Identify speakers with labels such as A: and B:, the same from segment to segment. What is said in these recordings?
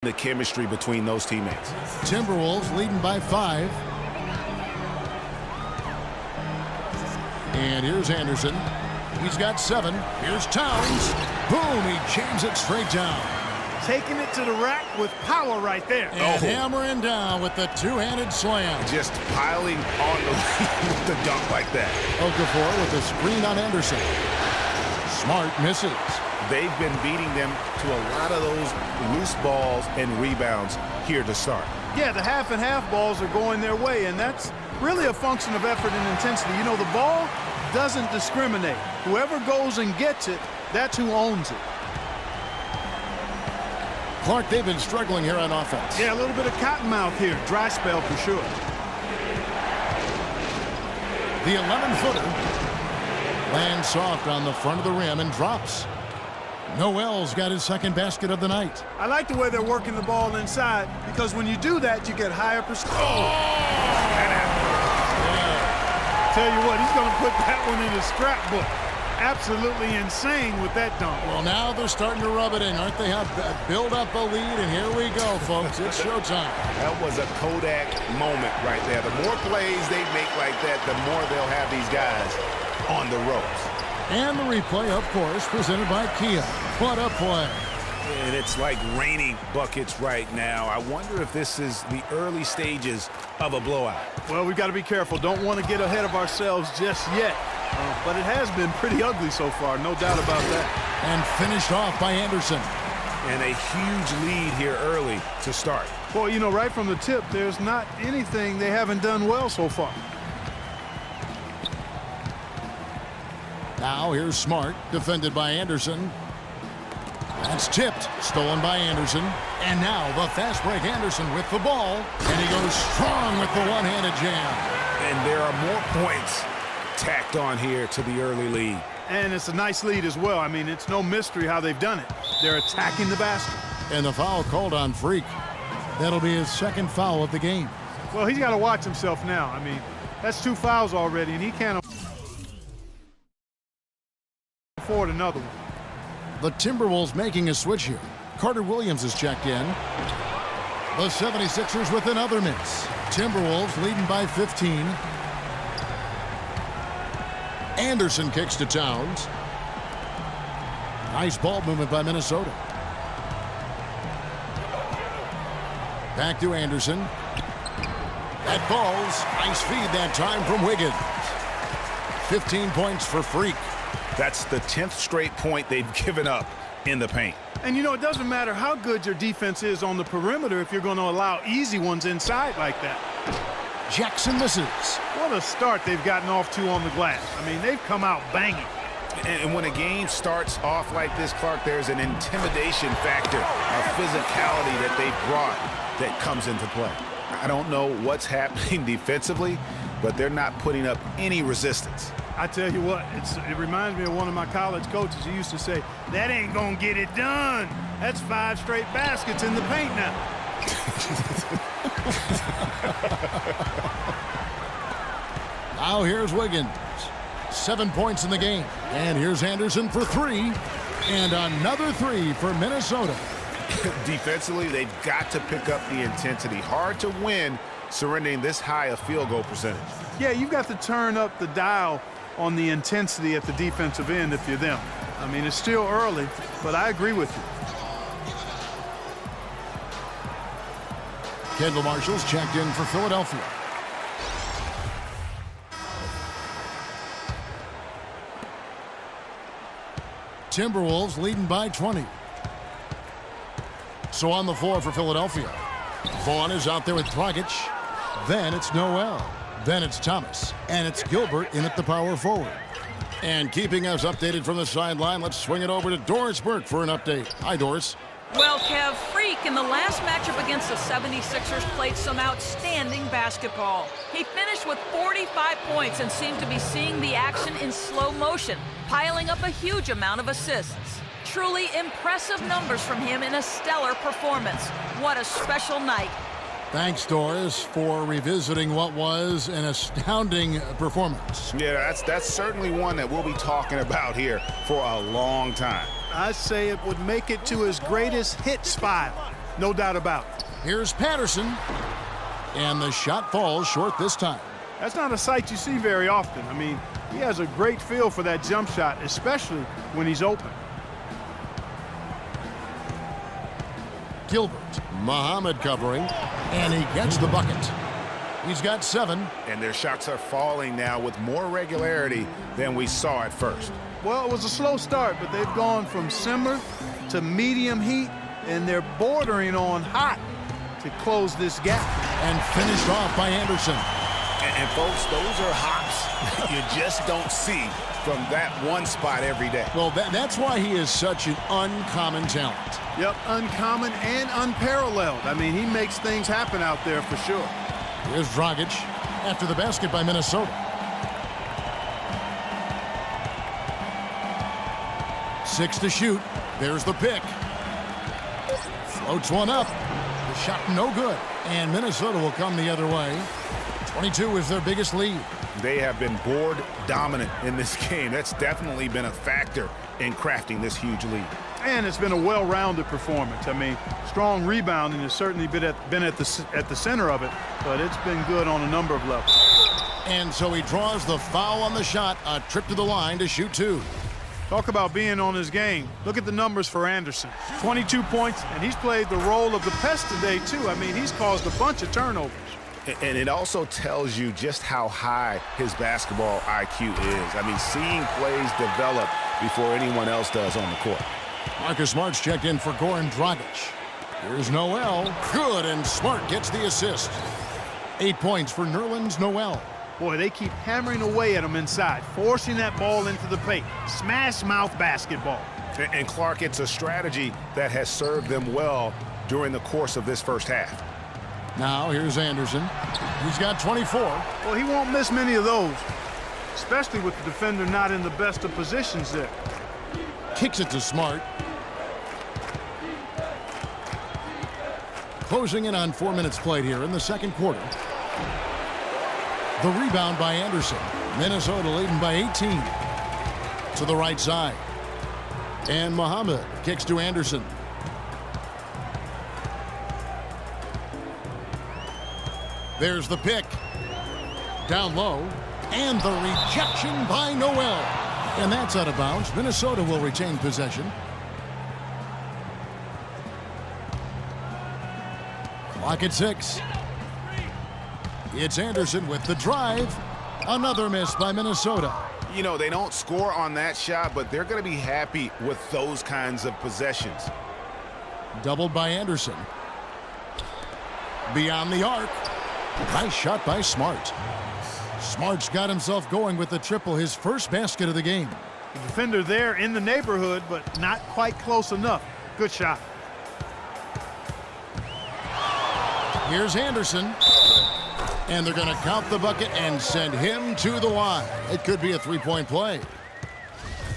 A: the chemistry between those teammates.
B: Timberwolves leading by 5. And here's Anderson. He's got 7. Here's Towns. Boom, he jams it straight down.
C: Taking it to the rack with power right there.
B: And hammering down with the two-handed slam.
A: Just piling on the dunk like that.
B: Okafor with the screen on Anderson. Smart misses.
A: They've been beating them to a lot of those loose balls and rebounds here to start.
C: Yeah, the half and half balls are going their way, and that's really a function of effort and intensity. You know, the ball doesn't discriminate. Whoever goes and gets it, that's who owns it.
B: Clark, they've been struggling here on offense.
C: Yeah, a little bit of cottonmouth here. Dry spell for sure.
B: The 11-footer lands soft on the front of the rim and drops. Noel's got his second basket of the night.
C: I like the way they're working the ball inside, because when you do that, you get higher percent. Tell you what, he's going to put that one in his scrapbook. Absolutely insane with that dunk.
B: Well, now they're starting to rub it in, aren't they? Have build up a lead, and here we go, folks. It's showtime.
A: That was a Kodak moment right there. The more plays they make like that, the more they'll have these guys on the ropes.
B: And the replay, of course, presented by Kia. What a play.
A: And it's like raining buckets right now. I wonder if this is the early stages of a blowout.
C: Well, we've got to be careful. Don't want to get ahead of ourselves just yet. But it has been pretty ugly so far, no doubt about that.
B: And finished off by Anderson.
A: And a huge lead here early to start.
C: Well, you know, right from the tip, there's not anything they haven't done well so far.
B: Now here's Smart, defended by Anderson. That's tipped, stolen by Anderson. And now the fast break Anderson with the ball. And he goes strong with the one-handed jam.
A: And there are more points tacked on here to the early lead.
C: And it's a nice lead as well. I mean, it's no mystery how they've done it. They're attacking the basket.
B: And the foul called on Freak. That'll be his second foul of the game.
C: Well, he's got to watch himself now. I mean, that's 2 fouls already, and he can't afford another one.
B: The Timberwolves making a switch here. Carter Williams is checked in. The 76ers with another miss. Timberwolves leading by 15. Anderson kicks to Towns. Nice ball movement by Minnesota. Back to Anderson. That falls. Nice feed that time from Wiggins. 15 points for Freak.
A: That's the 10th straight point they've given up in the paint.
C: And, you know, it doesn't matter how good your defense is on the perimeter if you're going to allow easy ones inside like that.
B: Jackson misses.
C: What a start they've gotten off to on the glass. I mean, they've come out banging.
A: And when a game starts off like this, Clark, there's an intimidation factor, a physicality that they've brought that comes into play. I don't know what's happening defensively, but they're not putting up any resistance.
C: I tell you what, it reminds me of one of my college coaches. He used to say, that ain't going to get it done. That's 5 straight baskets in the paint now.
B: Now here's Wiggins. 7 points in the game. And here's Anderson for 3. And another 3 for Minnesota.
A: Defensively, they've got to pick up the intensity. Hard to win surrendering this high a field goal percentage.
C: Yeah, you've got to turn up the dial on the intensity at the defensive end if you're them. I mean, it's still early, but I agree with you.
B: Kendall Marshall's checked in for Philadelphia. Timberwolves leading by 20. So on the floor for Philadelphia. Vaughn is out there with Dragic. Then it's Noel. Then it's Thomas. And it's Gilbert in at the power forward. And keeping us updated from the sideline, let's swing it over to Doris Burke for an update. Hi, Doris.
D: Well, Kev, Freak in the last matchup against the 76ers played some outstanding basketball. He finished with 45 points and seemed to be seeing the action in slow motion, piling up a huge amount of assists. Truly impressive numbers from him in a stellar performance. What a special night.
B: Thanks, Doris, for revisiting what was an astounding performance.
A: Yeah, that's certainly one that we'll be talking about here for a long time.
C: I say it would make it to his greatest hits file. No doubt about it.
B: Here's Patterson. And the shot falls short this time.
C: That's not a sight you see very often. I mean, he has a great feel for that jump shot, especially when he's open.
B: Gilbert. Muhammad covering. And he gets the bucket. He's got 7.
A: And their shots are falling now with more regularity than we saw at first.
C: Well, it was a slow start, but they've gone from simmer to medium heat, and they're bordering on hot to close this gap.
B: And finished off by Anderson.
A: And folks, those are hops you just don't see from that one spot every day.
B: Well, that's why he is such an uncommon talent.
C: Yep, uncommon and unparalleled. I mean, he makes things happen out there for sure.
B: Here's Dragic after the basket by Minnesota. 6 to shoot. There's the pick. Floats one up. The shot no good. And Minnesota will come the other way. 22 is their biggest lead.
A: They have been board dominant in this game. That's definitely been a factor in crafting this huge lead.
C: And it's been a well-rounded performance. I mean, strong rebounding has certainly been at the center of it, but it's been good on a number of levels.
B: And so he draws the foul on the shot. A trip to the line to shoot 2.
C: Talk about being on his game. Look at the numbers for Anderson. 22 points, and he's played the role of the pest today, too. I mean, he's caused a bunch of turnovers.
A: And it also tells you just how high his basketball IQ is. I mean, seeing plays develop before anyone else does on the court.
B: Marcus Smart's checked in for Goran Dragic. Here's Noel. Good, and Smart gets the assist. 8 points for Nerlens Noel.
C: Boy, they keep hammering away at him inside, forcing that ball into the paint. Smash mouth basketball.
A: And Clark, it's a strategy that has served them well during the course of this first half.
B: Now here's Anderson. He's got 24.
C: Well, he won't miss many of those, especially with the defender not in the best of positions there.
B: Kicks it to Smart. Closing in on 4 minutes played here in the second quarter. The rebound by Anderson. Minnesota leading by 18. To the right side. And Muhammad kicks to Anderson. There's the pick. Down low. And the rejection by Noel. And that's out of bounds. Minnesota will retain possession. Clock at 6. It's Anderson with the drive. Another miss by Minnesota.
A: You know, they don't score on that shot, but they're going to be happy with those kinds of possessions.
B: Doubled by Anderson. Beyond the arc. Nice shot by Smart. Smart's got himself going with the triple, his first basket of the game.
C: The defender there in the neighborhood, but not quite close enough. Good shot.
B: Here's Anderson. And they're going to count the bucket and send him to the line. It could be a three-point play.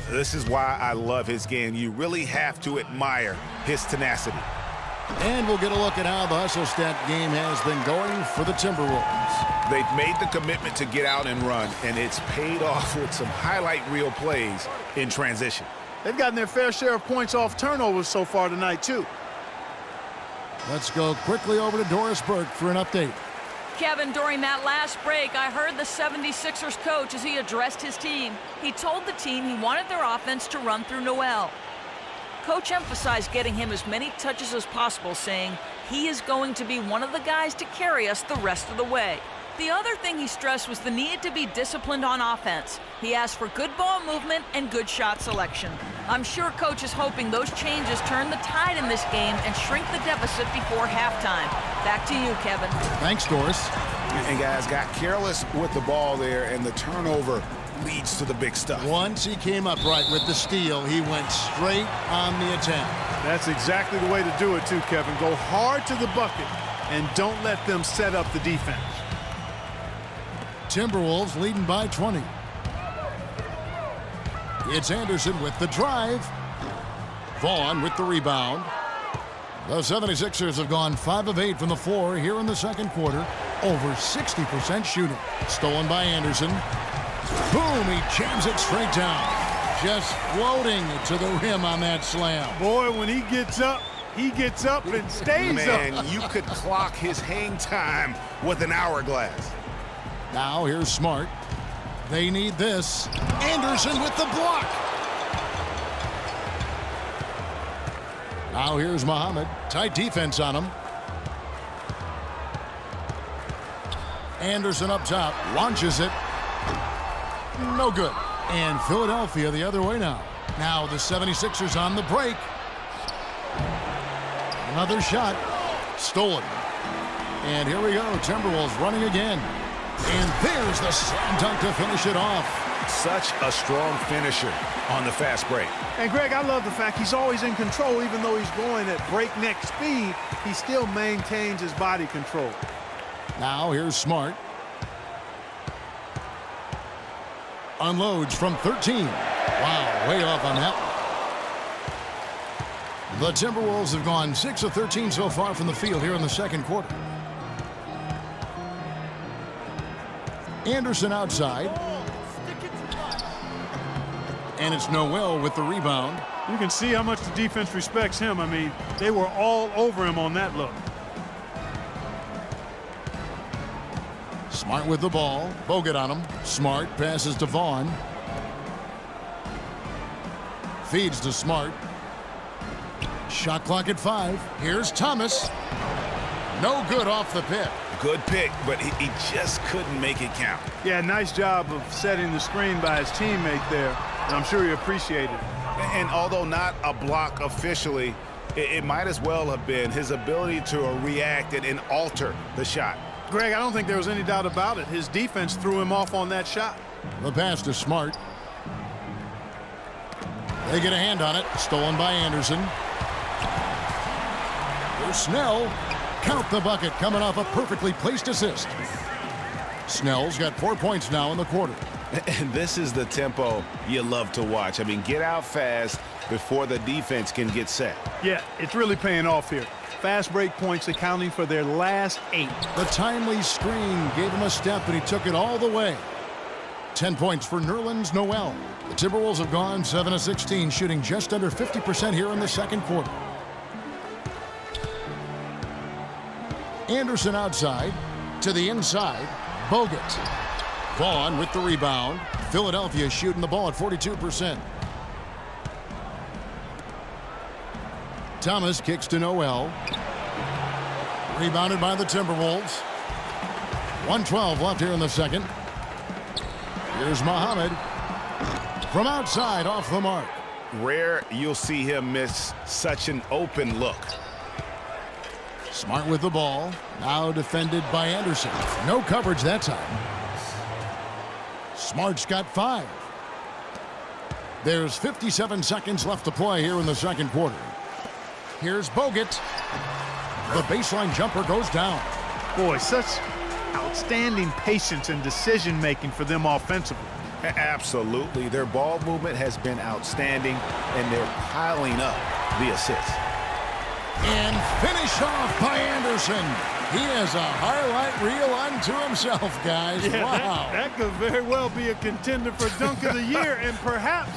A: This is why I love his game. You really have to admire his tenacity.
B: And we'll get a look at how the hustle stat game has been going for the Timberwolves.
A: They've made the commitment to get out and run, and it's paid off with some highlight reel plays in transition.
C: They've gotten their fair share of points off turnovers so far tonight, too.
B: Let's go quickly over to Doris Burke for an update.
D: Kevin, during that last break, I heard the 76ers coach as he addressed his team. He told the team he wanted their offense to run through Noel. Coach emphasized getting him as many touches as possible, saying he is going to be one of the guys to carry us the rest of the way. The other thing he stressed was the need to be disciplined on offense. He asked for good ball movement and good shot selection. I'm sure Coach is hoping those changes turn the tide in this game and shrink the deficit before halftime. Back to you, Kevin.
B: Thanks, Doris.
A: And guys got careless with the ball there, and the turnover leads to the big stuff.
B: Once he came upright with the steal, he went straight on the attack.
C: That's exactly the way to do it, too, Kevin. Go hard to the bucket and don't let them set up the defense.
B: Timberwolves leading by 20. It's Anderson with the drive. Vaughn with the rebound. The 76ers have gone 5 of 8 from the floor here in the second quarter. Over 60% shooting. Stolen by Anderson. Boom, he jams it straight down. Just floating to the rim on that slam.
C: Boy, when he gets up, He gets up and stays
A: Man,
C: up.
A: you could clock his hang time with an hourglass.
B: Now here's Smart. They need this. Anderson with the block. Now here's Muhammad. Tight defense on him. Anderson up top. Launches it. No good. And Philadelphia the other way now. Now the 76ers on the break. Another shot. Stolen. And here we go. Timberwolves running again. And there's the slam dunk to finish it off.
A: Such a strong finisher on the fast break.
C: And Greg, I love the fact he's always in control. Even though he's going at breakneck speed, he still maintains his body control.
B: Now here's Smart. Unloads from 13. Wow, way off on that one. The Timberwolves have gone 6 of 13 so far from the field here in the second quarter. Anderson outside. And it's Noel with the rebound.
C: You can see how much the defense respects him. I mean, they were all over him on that look.
B: Smart with the ball. Bogut on him. Smart passes to Vaughn. Feeds to Smart. Shot clock at 5. Here's Thomas. No good off the pick.
A: Good pick, but he just couldn't make it count.
C: Yeah, nice job of setting the screen by his teammate there. And I'm sure he appreciated it.
A: And although not a block officially, it might as well have been his ability to react and alter the shot.
C: Greg, I don't think there was any doubt about it. His defense threw him off on that shot.
B: The pass to Smart. They get a hand on it. Stolen by Anderson. Here's Snell. Count the bucket coming off a perfectly placed assist. Snell's got 4 points now in the quarter.
A: And this is the tempo you love to watch. I mean, get out fast before the defense can get set.
C: Yeah, it's really paying off here. Fast break points accounting for their last 8.
B: The timely screen gave him a step, and he took it all the way. 10 points for Nerlens Noel. The Timberwolves have gone 7 of 16, shooting just under 50% here in the second quarter. Anderson outside. To the inside. Bogut. Vaughn with the rebound. Philadelphia shooting the ball at 42%. Thomas kicks to Noel. Rebounded by the Timberwolves. 1:12 left here in the second. Here's Muhammad. From outside, off the mark.
A: Rare you'll see him miss such an open look.
B: Smart with the ball. Now defended by Anderson. No coverage that time. Smart's got 5. There's 57 seconds left to play here in the second quarter. Here's Bogut. The baseline jumper goes down.
C: Boy, such outstanding patience and decision-making for them offensively.
A: Absolutely. Their ball movement has been outstanding, and they're piling up the assists.
B: And finish off by Anderson. He has a highlight reel unto himself, guys.
C: Yeah,
B: wow.
C: that could very well be a contender for Dunk of the Year and perhaps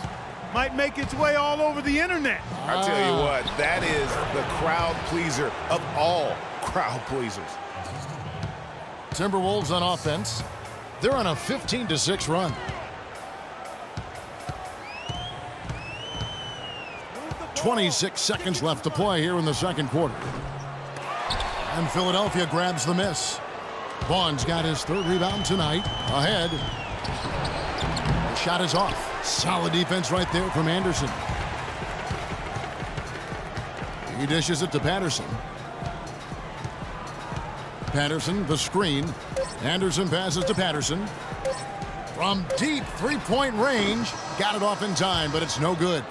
C: might make its way all over the internet.
A: I tell you what, that is the crowd pleaser of all crowd pleasers.
B: Timberwolves on offense. They're on a 15-6 run. 26 seconds left to play here in the second quarter. And Philadelphia grabs the miss. Vaughn's got his 3rd rebound tonight. Ahead. The shot is off. Solid defense right there from Anderson. He dishes it to Patterson. Patterson, the screen. Anderson passes to Patterson. From deep 3-point range. Got it off in time, but it's no good.